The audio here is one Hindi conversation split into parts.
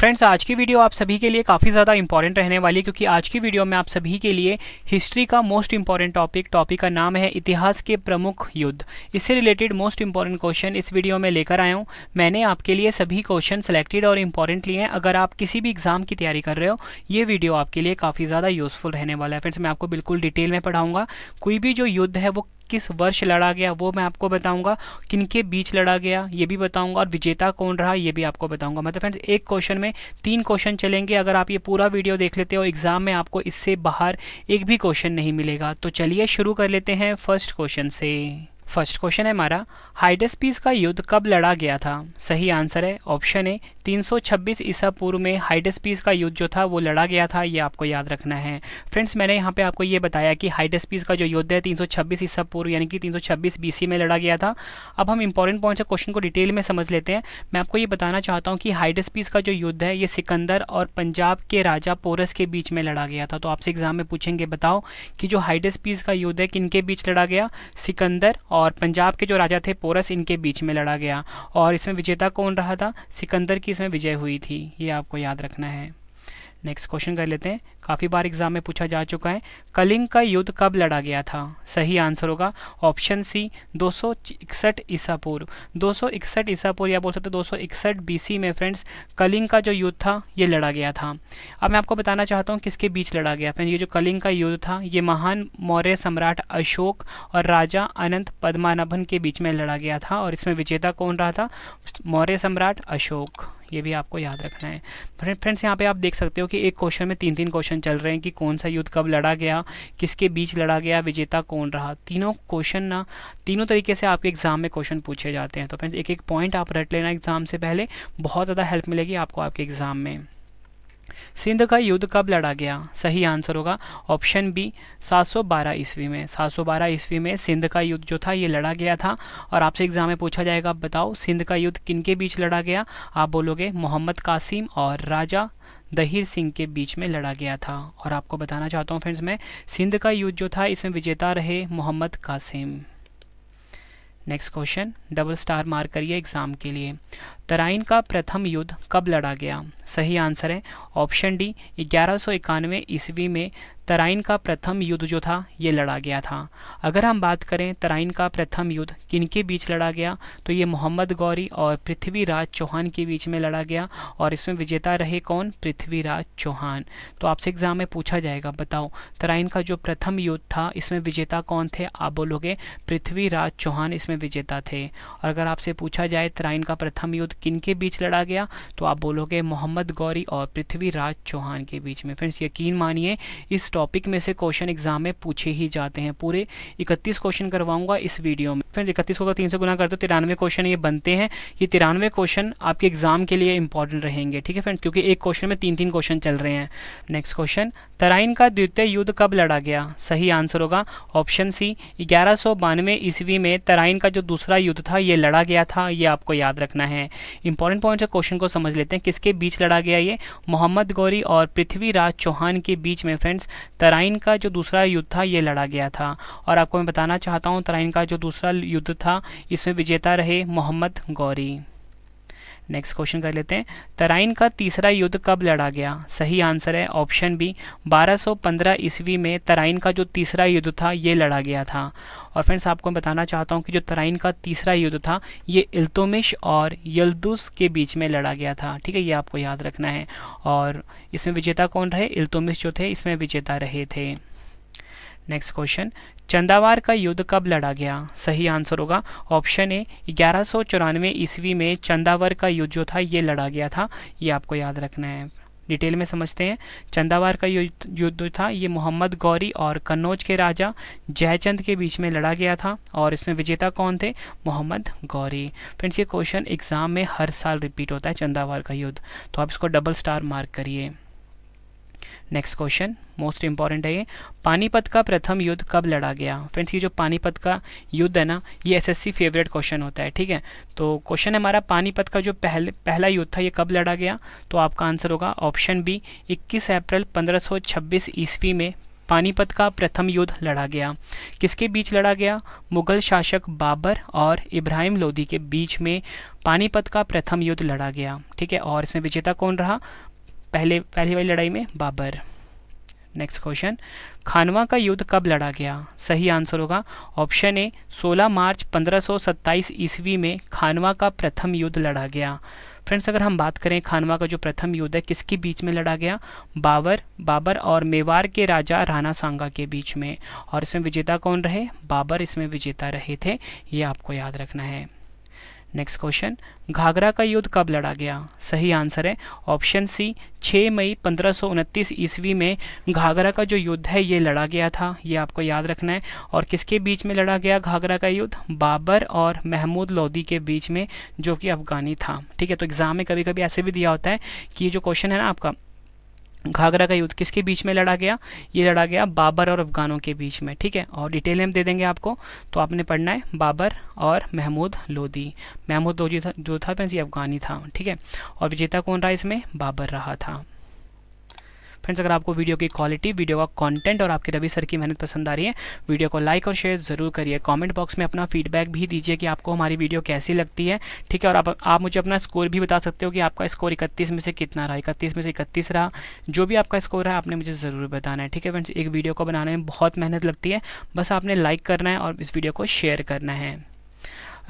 फ्रेंड्स, आज की वीडियो आप सभी के लिए काफ़ी ज़्यादा इंपॉर्टेंट रहने वाली है, क्योंकि आज की वीडियो में आप सभी के लिए हिस्ट्री का मोस्ट इंपॉर्टेंट टॉपिक का नाम है इतिहास के प्रमुख युद्ध। इससे रिलेटेड मोस्ट इंपॉर्टेंट क्वेश्चन इस वीडियो में लेकर आया हूँ। मैंने आपके लिए सभी क्वेश्चन सेलेक्टेड और इंपॉर्टेंट लिए हैं। अगर आप किसी भी एग्जाम की तैयारी कर रहे हो, ये वीडियो आपके लिए काफ़ी ज़्यादा यूजफुल रहने वाला है। फ्रेंड्स, मैं आपको बिल्कुल डिटेल में पढ़ाऊँगा। कोई भी जो युद्ध है वो किस वर्ष लड़ा गया वो मैं आपको बताऊंगा, किनके बीच लड़ा गया ये भी बताऊंगा, और विजेता कौन रहा ये भी आपको बताऊंगा। मतलब फ्रेंड्स, एक क्वेश्चन में 3 क्वेश्चन चलेंगे। अगर आप ये पूरा वीडियो देख लेते हो, एग्जाम में आपको इससे बाहर एक भी क्वेश्चन नहीं मिलेगा। तो चलिए शुरू कर लेते हैं फर्स्ट क्वेश्चन से। फर्स्ट क्वेश्चन है हमारा, हाइडेस्पीस का युद्ध कब लड़ा गया था? सही आंसर है ऑप्शन ए 326 ईसा पूर्व में हाइडेस्पीस का युद्ध जो था वो लड़ा गया था। ये आपको याद रखना है। फ्रेंड्स, मैंने यहाँ पे आपको ये बताया कि हाइडेस्पीस का जो युद्ध है 326 ईसा पूर्व यानी कि 326 बीसी में लड़ा गया था। अब हम इंपॉर्टेंट पॉइंट्स ऑफ क्वेश्चन को डिटेल में समझ लेते हैं। मैं आपको ये बताना चाहता हूँ कि हाइडेस्पीस का जो युद्ध है ये सिकंदर और पंजाब के राजा पोरस के बीच में लड़ा गया था। तो आपसे एग्जाम में पूछेंगे, बताओ कि जो हाइडेस्पीस का युद्ध है किनके बीच लड़ा गया? सिकंदर और पंजाब के जो राजा थे पोरस, इनके बीच में लड़ा गया। और इसमें विजेता कौन रहा था? सिकंदर की इसमें विजय हुई थी। ये आपको याद रखना है। नेक्स्ट क्वेश्चन कर लेते हैं, काफ़ी बार एग्जाम में पूछा जा चुका है। कलिंग का युद्ध कब लड़ा गया था? सही आंसर होगा ऑप्शन सी 261 ईसा पूर्व। 261 ईसा पूर्व या बोल सकते 261 बीसी में फ्रेंड्स कलिंग का जो युद्ध था ये लड़ा गया था। अब मैं आपको बताना चाहता हूँ किसके बीच लड़ा गया। फ्रेंड्स, ये जो कलिंग का युद्ध था ये महान मौर्य सम्राट अशोक और राजा अनंत पद्मनाभन के बीच में लड़ा गया था। और इसमें विजेता कौन रहा था? मौर्य सम्राट अशोक। ये भी आपको याद रखना है। फ्रेंड्स, यहाँ पे आप देख सकते हो कि एक क्वेश्चन में 3 क्वेश्चन चल रहे हैं कि कौन सा युद्ध कब लड़ा गया, किसके बीच लड़ा गया, विजेता कौन रहा। तीनों क्वेश्चन ना तीनों तरीके से आपके एग्जाम में क्वेश्चन पूछे जाते हैं। तो फ्रेंड्स, एक एक पॉइंट आप रट लेना एग्जाम से पहले, बहुत ज़्यादा हेल्प मिलेगी आपको आपके एग्जाम में। सिंध का युद्ध कब लड़ा गया? सही आंसर होगा ऑप्शन बी 712 ईस्वी में। 712 ईस्वी में सिंध का युद्ध जो था ये लड़ा गया था। और आपसे एग्जाम में पूछा जाएगा, बताओ सिंध का युद्ध किनके बीच लड़ा गया? आप बोलोगे मोहम्मद कासिम और राजा दहीर सिंह के बीच में लड़ा गया था। और आपको बताना चाहता हूँ फ्रेंड्स, मैं सिंध का युद्ध जो था इसमें विजेता रहे Mohammad Qasim. Next question, double star mark करिए एग्जाम के लिए। तराइन का प्रथम युद्ध कब लड़ा गया? सही आंसर है ऑप्शन डी 1191 ईस्वी में तराइन का प्रथम युद्ध जो था ये लड़ा गया था। अगर हम बात करें तराइन का प्रथम युद्ध किनके बीच लड़ा गया, तो ये मोहम्मद गौरी और पृथ्वीराज चौहान के बीच में लड़ा गया। और इसमें विजेता रहे कौन? पृथ्वीराज चौहान। तो आपसे एग्जाम में पूछा जाएगा, बताओ तराइन का जो प्रथम युद्ध था इसमें विजेता कौन थे? आप बोलोगे पृथ्वीराज चौहान इसमें विजेता थे। और अगर आपसे पूछा जाए तराइन का प्रथम युद्ध किनके बीच लड़ा गया, तो आप बोलोगे मोहम्मद गौरी और पृथ्वीराज चौहान के बीच में। फ्रेंड्स, यकीन मानिए इस टॉपिक में से क्वेश्चन एग्जाम में पूछे ही जाते हैं। पूरे 31 क्वेश्चन करवाऊंगा इस वीडियो में। फ्रेंड्स, 31 को 3 से गुना करते हो 93 क्वेश्चन ये बनते हैं। ये 93 क्वेश्चन आपके एग्जाम के लिए इंपॉर्टेंट रहेंगे, ठीक है फ्रेंड्स, क्योंकि एक क्वेश्चन में 3 क्वेश्चन चल रहे हैं। नेक्स्ट क्वेश्चन, तराइन का द्वितीय युद्ध कब लड़ा गया? सही आंसर होगा ऑप्शन सी 1192 ईस्वी में तराइन का जो दूसरा युद्ध था ये लड़ा गया था। ये आपको याद रखना है। इंपॉर्टेंट पॉइंट से क्वेश्चन को समझ लेते हैं, किसके बीच लड़ा गया? ये मोहम्मद गौरी और पृथ्वीराज चौहान के बीच में फ्रेंड्स तराइन का जो दूसरा युद्ध था ये लड़ा गया था। और आपको मैं बताना चाहता हूँ तराइन का जो दूसरा युद्ध था इसमें विजेता रहे मोहम्मद गौरी। नेक्स्ट क्वेश्चन कर लेते हैं, तराइन का तीसरा युद्ध कब लड़ा गया? सही आंसर है ऑप्शन बी 1215 ईस्वी में तराइन का जो तीसरा युद्ध था ये लड़ा गया था। और फ्रेंड्स, आपको मैं बताना चाहता हूँ कि जो तराइन का तीसरा युद्ध था ये इल्तुतमिश और यल्दुस के बीच में लड़ा गया था, ठीक है, ये आपको याद रखना है। और इसमें विजेता कौन रहे? इल्तुतमिश जो थे इसमें विजेता रहे थे। नेक्स्ट क्वेश्चन, चंदावार का युद्ध कब लड़ा गया? सही आंसर होगा ऑप्शन ए 1194 ईस्वी में चंदावर का युद्ध जो था ये लड़ा गया था। ये आपको याद रखना है। डिटेल में समझते हैं। चंदावार का युद्ध था ये मोहम्मद गौरी और कन्नौज के राजा जयचंद के बीच में लड़ा गया था। और इसमें विजेता कौन थे? मोहम्मद गौरी। फ्रेंड्स, ये क्वेश्चन एग्जाम में हर साल रिपीट होता है, चंदावार का युद्ध, तो आप इसको डबल स्टार मार्क करिए। नेक्स्ट क्वेश्चन मोस्ट इंपॉर्टेंट है ये, पानीपत का प्रथम युद्ध कब लड़ा गया? फ्रेंड्स, ये जो पानीपत का युद्ध है ना ये एसएससी फेवरेट क्वेश्चन होता है, ठीक है। तो क्वेश्चन है हमारा, पानीपत का जो पहला युद्ध था ये कब लड़ा गया? तो आपका आंसर होगा ऑप्शन बी 21 अप्रैल 1526 ईस्वी में पानीपत का प्रथम युद्ध लड़ा गया? किसके बीच लड़ा गया? मुगल शासक बाबर और इब्राहिम लोदी के बीच में पानीपत का प्रथम युद्ध लड़ा गया। ठीक है, और इसमें विजेता कौन रहा? पहली वाली लड़ाई में बाबर। नेक्स्ट क्वेश्चन, खानवा का युद्ध कब लड़ा गया? सही आंसर होगा ऑप्शन ए 16 मार्च 1527 ईस्वी में खानवा का प्रथम युद्ध लड़ा गया। फ्रेंड्स, अगर हम बात करें खानवा का जो प्रथम युद्ध है किसके बीच में लड़ा गया? बाबर और मेवाड़ के राजा राणा सांगा के बीच में। और इसमें विजेता कौन रहे? बाबर इसमें विजेता रहे थे, ये आपको याद रखना है। नेक्स्ट क्वेश्चन, घाघरा का युद्ध कब लड़ा गया? सही आंसर है ऑप्शन सी 6 मई 1529 ईस्वी में घाघरा का जो युद्ध है ये लड़ा गया था, ये आपको याद रखना है। और किसके बीच में लड़ा गया घाघरा का युद्ध? बाबर और महमूद लोदी के बीच में, जो कि अफगानी था। ठीक है, तो एग्जाम में कभी कभी ऐसे भी दिया होता है कि ये जो क्वेश्चन है ना आपका, घाघरा का युद्ध किसके बीच में लड़ा गया? ये लड़ा गया बाबर और अफगानों के बीच में। ठीक है, और डिटेल में हम दे देंगे आपको, तो आपने पढ़ना है बाबर और महमूद लोदी। महमूद लोदी जो था ये अफगानी था। ठीक है, और विजेता कौन रहा इसमें? बाबर रहा था। फ्रेंड्स, अगर आपको वीडियो की क्वालिटी, वीडियो का कंटेंट और आपके रवि सर की मेहनत पसंद आ रही है, वीडियो को लाइक और शेयर ज़रूर करिए। कमेंट बॉक्स में अपना फीडबैक भी दीजिए कि आपको हमारी वीडियो कैसी लगती है। ठीक है, और आप मुझे अपना स्कोर भी बता सकते हो कि आपका स्कोर 31 में से कितना रहा, 31 में से 31 रहा। जो भी आपका स्कोर है आपने मुझे ज़रूर बताना है। ठीक है फ्रेंड्स, एक वीडियो को बनाने में बहुत मेहनत लगती है, बस आपने लाइक करना है और इस वीडियो को शेयर करना है।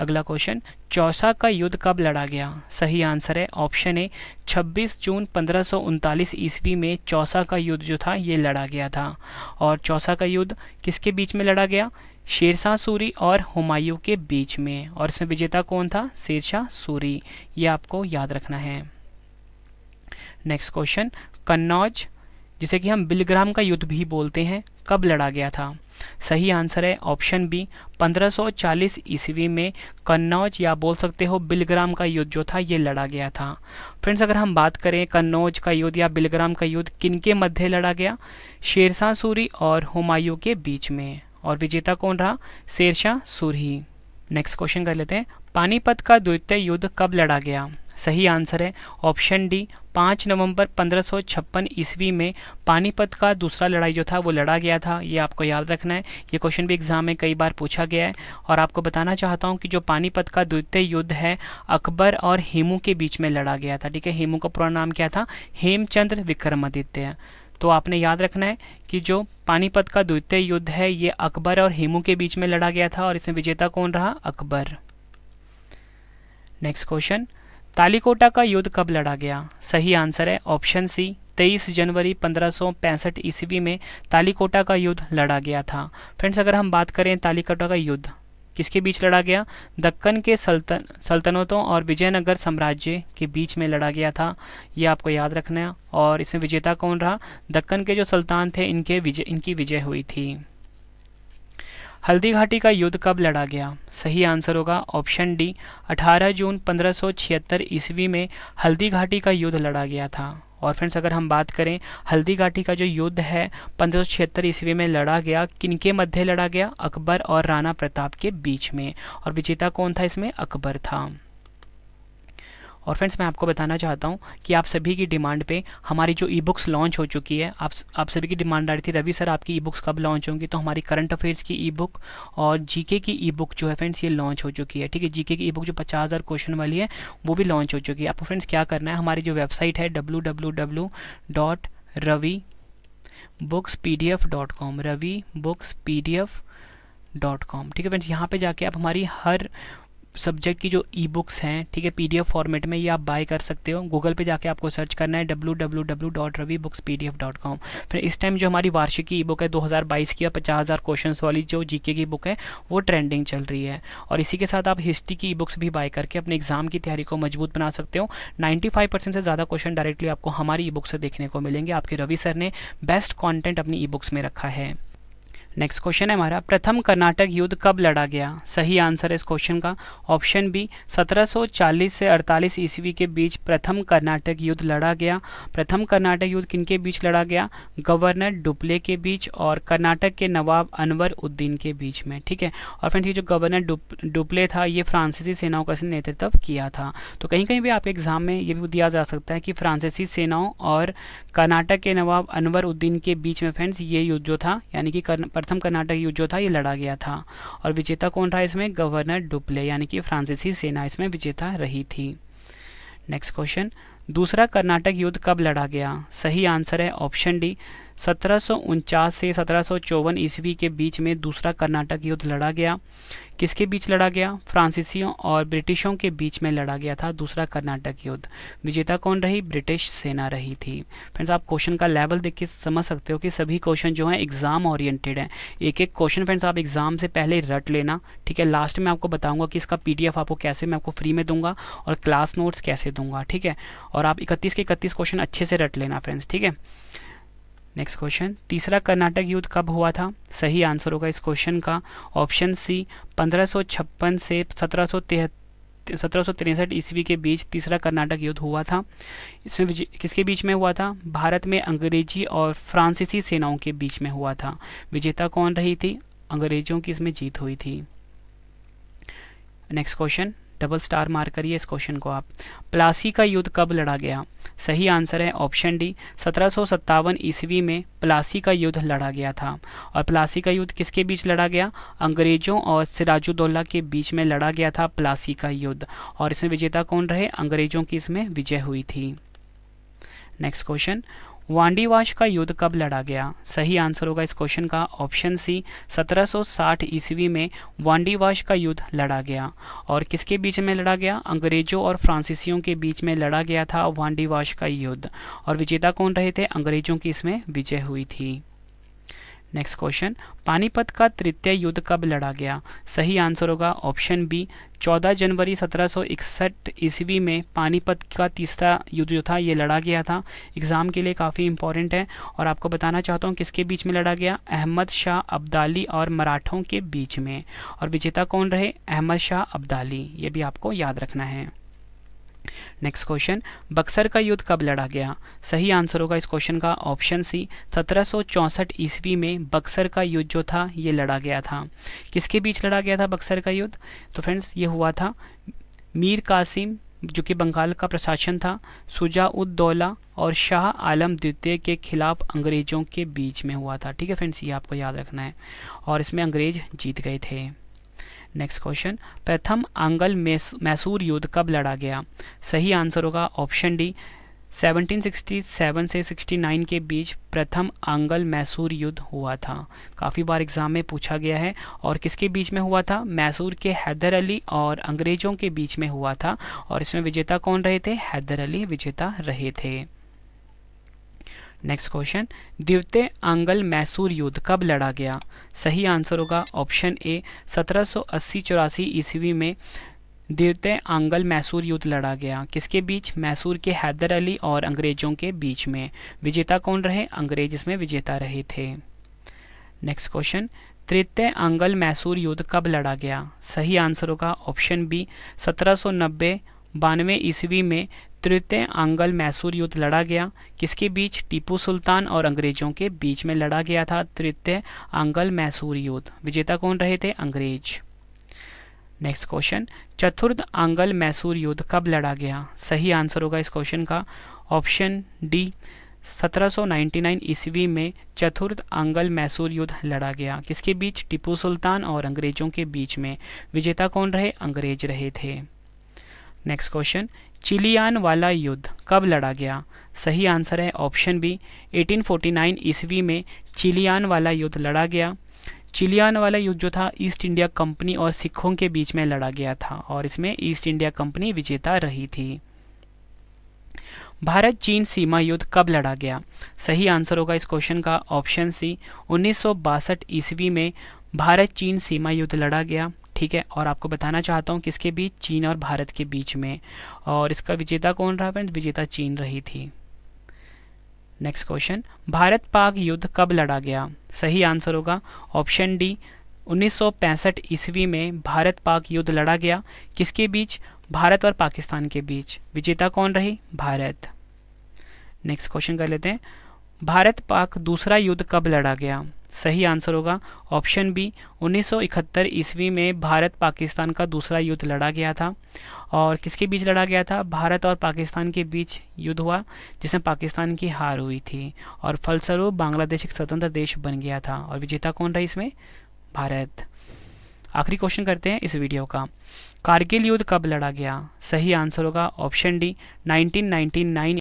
अगला क्वेश्चन, चौसा का युद्ध कब लड़ा गया? सही आंसर है ऑप्शन ए 26 जून 1539 ईस्वी में चौसा का युद्ध जो था ये लड़ा गया था। और चौसा का युद्ध किसके बीच में लड़ा गया? शेरशाह सूरी और हुमायूं के बीच में। और इसमें विजेता कौन था? शेरशाह सूरी, ये आपको याद रखना है। नेक्स्ट क्वेश्चन, कन्नौज जिसे कि हम बिलग्राम का युद्ध भी बोलते हैं, कब लड़ा गया था? सही आंसर है ऑप्शन बी 1540 ईस्वी में कन्नौज या बोल सकते हो बिलग्राम का युद्ध जो था ये लड़ा गया था। फ्रेंड्स, अगर हम बात करें कन्नौज का युद्ध या बिलग्राम का युद्ध किनके मध्य लड़ा गया? शेरशाह सूरी और हुमायूं के बीच में। और विजेता कौन रहा? शेरशाह सूरी। नेक्स्ट क्वेश्चन कर लेते हैं, पानीपत का द्वितीय युद्ध कब लड़ा गया? सही आंसर है ऑप्शन डी 5 नवंबर 1556 ईस्वी में पानीपत का दूसरा लड़ाई जो था वो लड़ा गया था, ये आपको याद रखना है। ये क्वेश्चन भी एग्जाम में कई बार पूछा गया है। और आपको बताना चाहता हूँ कि जो पानीपत का द्वितीय युद्ध है अकबर और हेमू के बीच में लड़ा गया था। ठीक है, हेमू का पूरा नाम क्या था? हेमचंद्र विक्रमादित्य। तो आपने याद रखना है कि जो पानीपत का द्वितीय युद्ध है ये अकबर और हेमू के बीच में लड़ा गया था और इसमें विजेता कौन रहा? अकबर। नेक्स्ट क्वेश्चन, तालीकोटा का युद्ध कब लड़ा गया? सही आंसर है ऑप्शन सी 23 जनवरी 1565 ईस्वी में तालीकोटा का युद्ध लड़ा गया था। फ्रेंड्स, अगर हम बात करें तालीकोटा का युद्ध किसके बीच लड़ा गया? दक्कन के सल्तनतों और विजयनगर साम्राज्य के बीच में लड़ा गया था, ये आपको याद रखना है। और इसमें विजेता कौन रहा? दक्कन के जो सुल्तान थे इनकी विजय हुई थी। हल्दी घाटी का युद्ध कब लड़ा गया? सही आंसर होगा ऑप्शन डी 18 जून 1576 ईस्वी में हल्दी घाटी का युद्ध लड़ा गया था। और फ्रेंड्स, अगर हम बात करें हल्दी घाटी का जो युद्ध है 1576 ईस्वी में लड़ा गया, किनके मध्य लड़ा गया? अकबर और राणा प्रताप के बीच में। और विजेता कौन था इसमें? अकबर था। और फ्रेंड्स, मैं आपको बताना चाहता हूँ कि आप सभी की डिमांड पे हमारी जो ई बुक्स लॉन्च हो चुकी है, आप सभी की डिमांड आ रही थी रवि सर आपकी ई बुक्स कब लॉन्च होंगी, तो हमारी करंट अफेयर्स की ई बुक और जीके की ई बुक जो है फ्रेंड्स ये लॉन्च हो चुकी है। ठीक है, जीके की ई बुक जो 50,000 क्वेश्चन वाली है वो भी लॉन्च हो चुकी है। आपको फ्रेंड्स क्या करना है, हमारी जो वेबसाइट है www.ravibooks.pdf.com ravibooks.pdf.com। ठीक है फ्रेंड्स, यहाँ पे जाके आप हमारी हर सब्जेक्ट की जो ई बुक्स हैं, ठीक है, पीडीएफ फॉर्मेट में ये आप बाय कर सकते हो। गूगल पे जाके आपको सर्च करना है www.ravibooks.pdf.com। फिर इस टाइम जो हमारी वार्षिक ई बुक है 2022 की 50,000 क्वेश्चंस वाली जो जीके की बुक है वो ट्रेंडिंग चल रही है। और इसी के साथ आप हिस्ट्री की ई बुक्स भी बाय करके अपने एग्जाम की तैयारी को मजबूत बना सकते हो। 95% से ज़्यादा क्वेश्चन डायरेक्टली आपको हमारी ई बुक से देखने को मिलेंगे। आपके रवि सर ने बेस्ट कॉन्टेंट अपनी ई बुक्स में रखा है। नेक्स्ट क्वेश्चन है हमारा, प्रथम कर्नाटक युद्ध कब लड़ा गया? सही आंसर है इस क्वेश्चन का ऑप्शन बी, 1740 से 48 ईस्वी के बीच प्रथम कर्नाटक युद्ध लड़ा गया। प्रथम कर्नाटक युद्ध किनके बीच लड़ा गया? गवर्नर डुप्ले के बीच और कर्नाटक के नवाब अनवर उद्दीन के बीच में। ठीक है, और फ्रेंड्स ये जो गवर्नर डुप्ले था ये फ्रांसीसी सेनाओं का नेतृत्व किया था। तो कहीं कहीं भी आपके एग्जाम में ये भी दिया जा सकता है कि फ्रांसीसी सेनाओं और कर्नाटक के नवाब अनवर उद्दीन के बीच में फ्रेंड्स ये युद्ध जो था, यानी कि प्रथम कर्नाटक युद्ध जो था ये लड़ा गया था। और विजेता कौन रहा इसमें? गवर्नर डुप्ले, यानी कि फ्रांसीसी सेना इसमें विजेता रही थी। नेक्स्ट क्वेश्चन, दूसरा कर्नाटक युद्ध कब लड़ा गया? सही आंसर है ऑप्शन डी, 1749 से 1754 ईस्वी के बीच में दूसरा कर्नाटक युद्ध लड़ा गया। किसके बीच लड़ा गया? फ्रांसीसियों और ब्रिटिशों के बीच में लड़ा गया था दूसरा कर्नाटक युद्ध। विजेता कौन रही? ब्रिटिश सेना रही थी। फ्रेंड्स आप क्वेश्चन का लेवल देख के समझ सकते हो कि सभी क्वेश्चन जो हैं एग्जाम ओरिएंटेड हैं। एक एक क्वेश्चन फ्रेंड्स आप एग्जाम से पहले रट लेना। ठीक है, लास्ट में आपको बताऊंगा कि इसका PDF आपको कैसे मैं आपको फ्री में दूंगा और क्लास नोट्स कैसे दूंगा। ठीक है, और आप 31 के 31 क्वेश्चन अच्छे से रट लेना फ्रेंड्स। ठीक है, नेक्स्ट क्वेश्चन, तीसरा कर्नाटक युद्ध कब हुआ था? सही आंसर होगा इस क्वेश्चन का ऑप्शन सी, 1556 से 1763 ईस्वी के बीच तीसरा कर्नाटक युद्ध हुआ था। इसमें किसके बीच में हुआ था? भारत में अंग्रेजी और फ्रांसीसी सेनाओं के बीच में हुआ था। विजेता कौन रही थी? अंग्रेजों की इसमें जीत हुई थी। Next question, double star mark करिए इस क्वेश्चन को आप। प्लासी का युद्ध कब लड़ा गया? सही आंसर है ऑप्शन डी, 1757 ईस्वी में प्लासी का युद्ध लड़ा गया था। और प्लासी का युद्ध किसके बीच लड़ा गया? अंग्रेजों और सिराजुद्दौला के बीच में लड़ा गया था प्लासी का युद्ध। और इसमें विजेता कौन रहे? अंग्रेजों की इसमें विजय हुई थी। नेक्स्ट क्वेश्चन, वांडीवाश का युद्ध कब लड़ा गया? सही आंसर होगा इस क्वेश्चन का ऑप्शन सी, 1760 ईस्वी में वांडीवाश का युद्ध लड़ा गया। और किसके बीच में लड़ा गया? अंग्रेजों और फ्रांसीसियों के बीच में लड़ा गया था वांडीवाश का युद्ध। और विजेता कौन रहे थे? अंग्रेजों की इसमें विजय हुई थी। नेक्स्ट क्वेश्चन, पानीपत का तृतीय युद्ध कब लड़ा गया? सही आंसर होगा ऑप्शन बी, 14 जनवरी 1761 ईस्वी में पानीपत का तीसरा युद्ध जो था ये लड़ा गया था। एग्जाम के लिए काफ़ी इंपॉर्टेंट है और आपको बताना चाहता हूँ किसके बीच में लड़ा गया? अहमद शाह अब्दाली और मराठों के बीच में। और विजेता कौन रहे? अहमद शाह अब्दाली, ये भी आपको याद रखना है। नेक्स्ट क्वेश्चन, बक्सर का युद्ध कब लड़ा गया? सही आंसर होगा इस क्वेश्चन का ऑप्शन सी, 1764 ईस्वी में बक्सर का युद्ध जो था ये लड़ा गया था। किसके बीच लड़ा गया था बक्सर का युद्ध? तो फ्रेंड्स ये हुआ था मीर कासिम जो कि बंगाल का प्रशासन था, सुजा-उद-दौला और शाह आलम द्वितीय के खिलाफ अंग्रेजों के बीच में हुआ था। ठीक है फ्रेंड्स, ये आपको याद रखना है और इसमें अंग्रेज जीत गए थे। नेक्स्ट क्वेश्चन, प्रथम आंग्ल मैसूर युद्ध कब लड़ा गया? सही आंसर होगा ऑप्शन डी, 1767 से 69 के बीच प्रथम आंग्ल मैसूर युद्ध हुआ था। काफ़ी बार एग्जाम में पूछा गया है। और किसके बीच में हुआ था? मैसूर के हैदर अली और अंग्रेजों के बीच में हुआ था। और इसमें विजेता कौन रहे थे? हैदर अली विजेता रहे थे। नेक्स्ट क्वेश्चन, द्वितीय आंग्ल मैसूर युद्ध कब लड़ा गया? सही आंसर होगा ऑप्शन ए, 1780-84 ईस्वी में द्वितीय आंग्ल मैसूर युद्ध लड़ा गया। किसके बीच? मैसूर के हैदर अली और अंग्रेजों के बीच में। विजेता कौन रहे? अंग्रेज इसमें विजेता रहे थे। नेक्स्ट क्वेश्चन, तृतीय आंग्ल मैसूर युद्ध कब लड़ा गया? सही आंसर होगा ऑप्शन बी, 1790-92 ईस्वी में तृतीय आंग्ल मैसूर युद्ध लड़ा गया। किसके बीच? टीपू सुल्तान और अंग्रेजों के बीच में लड़ा गया था तृतीय आंग्ल मैसूर युद्ध। विजेता कौन रहे थे? अंग्रेज। नेक्स्ट क्वेश्चन, चतुर्थ आंग्ल मैसूर युद्ध कब लड़ा गया? सही आंसर होगा इस क्वेश्चन का ऑप्शन डी, 1799 ईस्वी में चतुर्थ आंग्ल मैसूर युद्ध लड़ा गया। किसके बीच? टीपू सुल्तान और अंग्रेजों के बीच में। विजेता कौन रहे? अंग्रेज रहे थे। नेक्स्ट क्वेश्चन, चिलियान वाला युद्ध कब लड़ा गया? सही आंसर है ऑप्शन बी, 1849 ईस्वी में चिलियान वाला युद्ध लड़ा गया। चिलियान वाला युद्ध जो था ईस्ट इंडिया कंपनी और सिखों के बीच में लड़ा गया था और इसमें ईस्ट इंडिया कंपनी विजेता रही थी। भारत चीन सीमा युद्ध कब लड़ा गया? सही आंसर होगा इस क्वेश्चन का ऑप्शन सी, 1962 ईस्वी में भारत चीन सीमा युद्ध लड़ा गया। ठीक है, और आपको बताना चाहता हूँ किसके बीच? चीन और भारत के बीच में। और इसका विजेता कौन रहा फ्रेंड्स? विजेता चीन रही थी। नेक्स्ट क्वेश्चन, भारत पाक युद्ध कब लड़ा गया? सही आंसर होगा ऑप्शन डी, 1965 ईस्वी में भारत पाक युद्ध लड़ा गया। किसके बीच? भारत और पाकिस्तान के बीच। विजेता कौन रही? भारत। नेक्स्ट क्वेश्चन कर लेते हैं, भारत पाक दूसरा युद्ध कब लड़ा गया? सही आंसर होगा ऑप्शन बी, 1971 ईस्वी में भारत पाकिस्तान का दूसरा युद्ध लड़ा गया था। और किसके बीच लड़ा गया था? भारत और पाकिस्तान के बीच युद्ध हुआ, जिसमें पाकिस्तान की हार हुई थी और फलस्वरूप बांग्लादेश एक स्वतंत्र देश बन गया था। और विजेता कौन रहा इसमें? भारत। आखिरी क्वेश्चन करते हैं इस वीडियो का, कारगिल युद्ध कब लड़ा गया? सही आंसर होगा ऑप्शन डी, 1999